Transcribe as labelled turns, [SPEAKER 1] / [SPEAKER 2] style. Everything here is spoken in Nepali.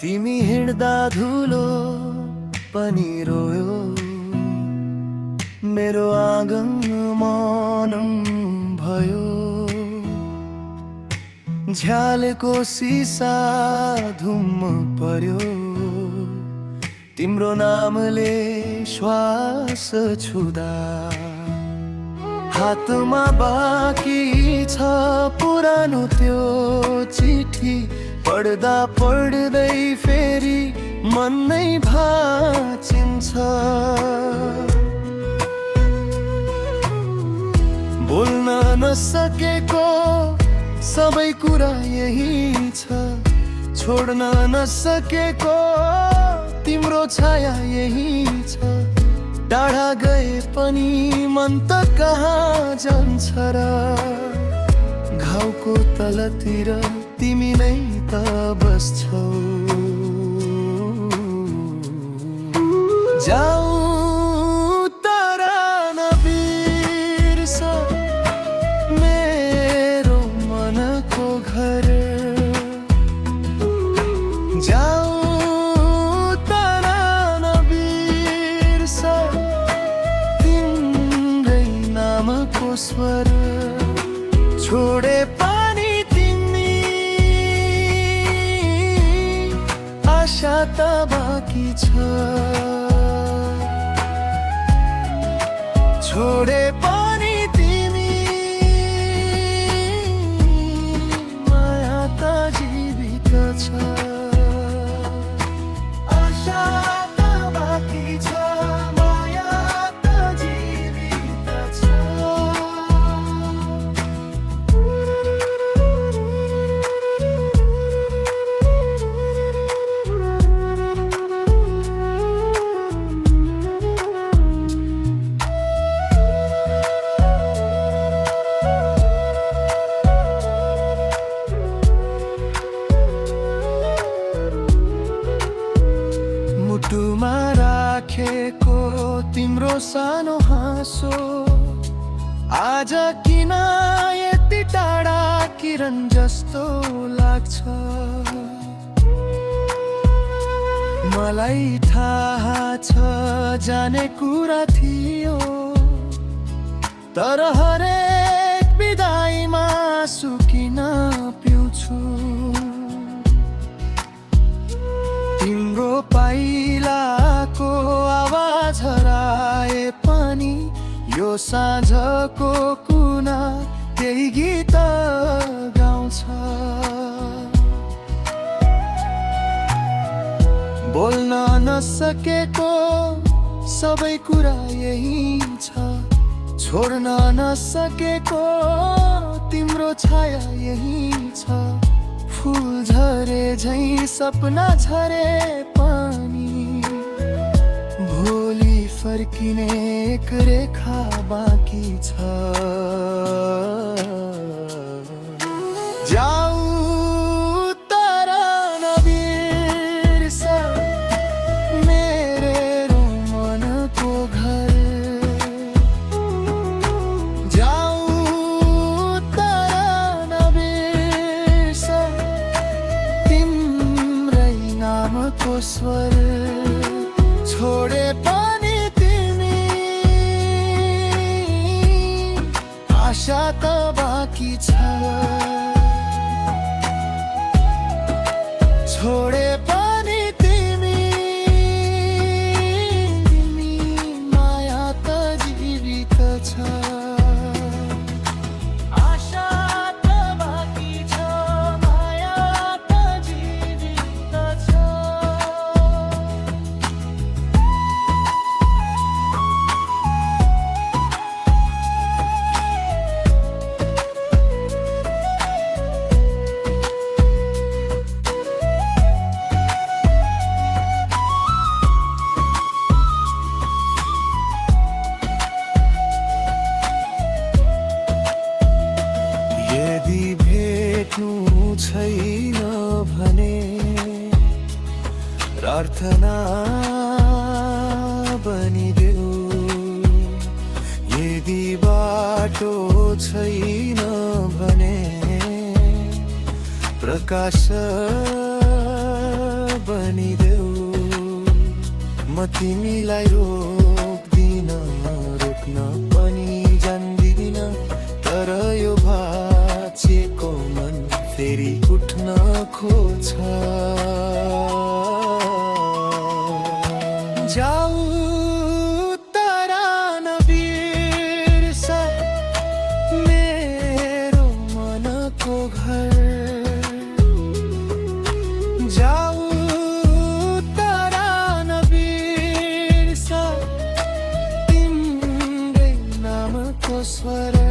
[SPEAKER 1] तिमी हिँड्दा धुलो पनि रोयो, मेरो आँगन मौनम भयो। झ्यालको सिसा धुम्म पर्यो, तिम्रो नामले श्वास छुदा। हातमा बाँकी छ पुरानो त्यो चिठी, पढ्दा पढ्दै फेरि मन नै भाचिन्छ। बोल्न नसकेको सबै कुरा यही छ, छोड्न नसकेको तिम्रो छाया यही छ। टाढा गए पनि मन त कहाँ जान्छ र, घाउको तलतिर तिमी नै त बस्छौ। जाऊ तर नबिर्स मेरो मनको घर। जाऊ तर नबिर्स तिम्रै नामको स्वर। छोडे पनि तिमी आशा त बाँकी छ। छोडे पनि तिमी माया त जीवित छ। आशा त बाँकी छ, माया त जीवित छ। मुटुमा राखेको तिम्रो सानो हाँसो, आज किन यति टाढा किरण जस्तो लाग्छ। मलाई थाहा छ जाने कुरा थियो, तर हरेक बिदाईमा आँसु किन पिउँछु। तिम्रो पाइलाको आवाज हराए पनि यो साँझको कुना त्यही गीत गाउँछ। बोल्न नसकेको सबै कुरा यही छ, छोड्न नसकेको तिम्रो छाया यही छ। फुल झरे झै सपना झरे पनि भोलि फर्किने एक रेखा बाँकी छ। जाऊ तर नबिर्स मेरो मनको घर। जाऊ तर नबिर्स तिम्रै नामको स्वर। छोडे पनि तिमी आशा त बाँकी छ। छोडे पनि तिमी माया त जीवित छ। आशा त बाँकी छ, माया त जीवित छ। यदि भेट्नु छैन भने प्रार्थना बनिदेऊ। यदि बाटो छैन भने प्रकाश बनिदेऊ। म तिमीलाई रोक्दिन, रोक्न पनि जान्दिन, तर यो भाँचिएको मन फेरि उठ्न खोज्छ। जाऊ तर नबिर्स मेरो मनको घर। जाऊ तर नबिर्स तिम्रै नामको स्वर।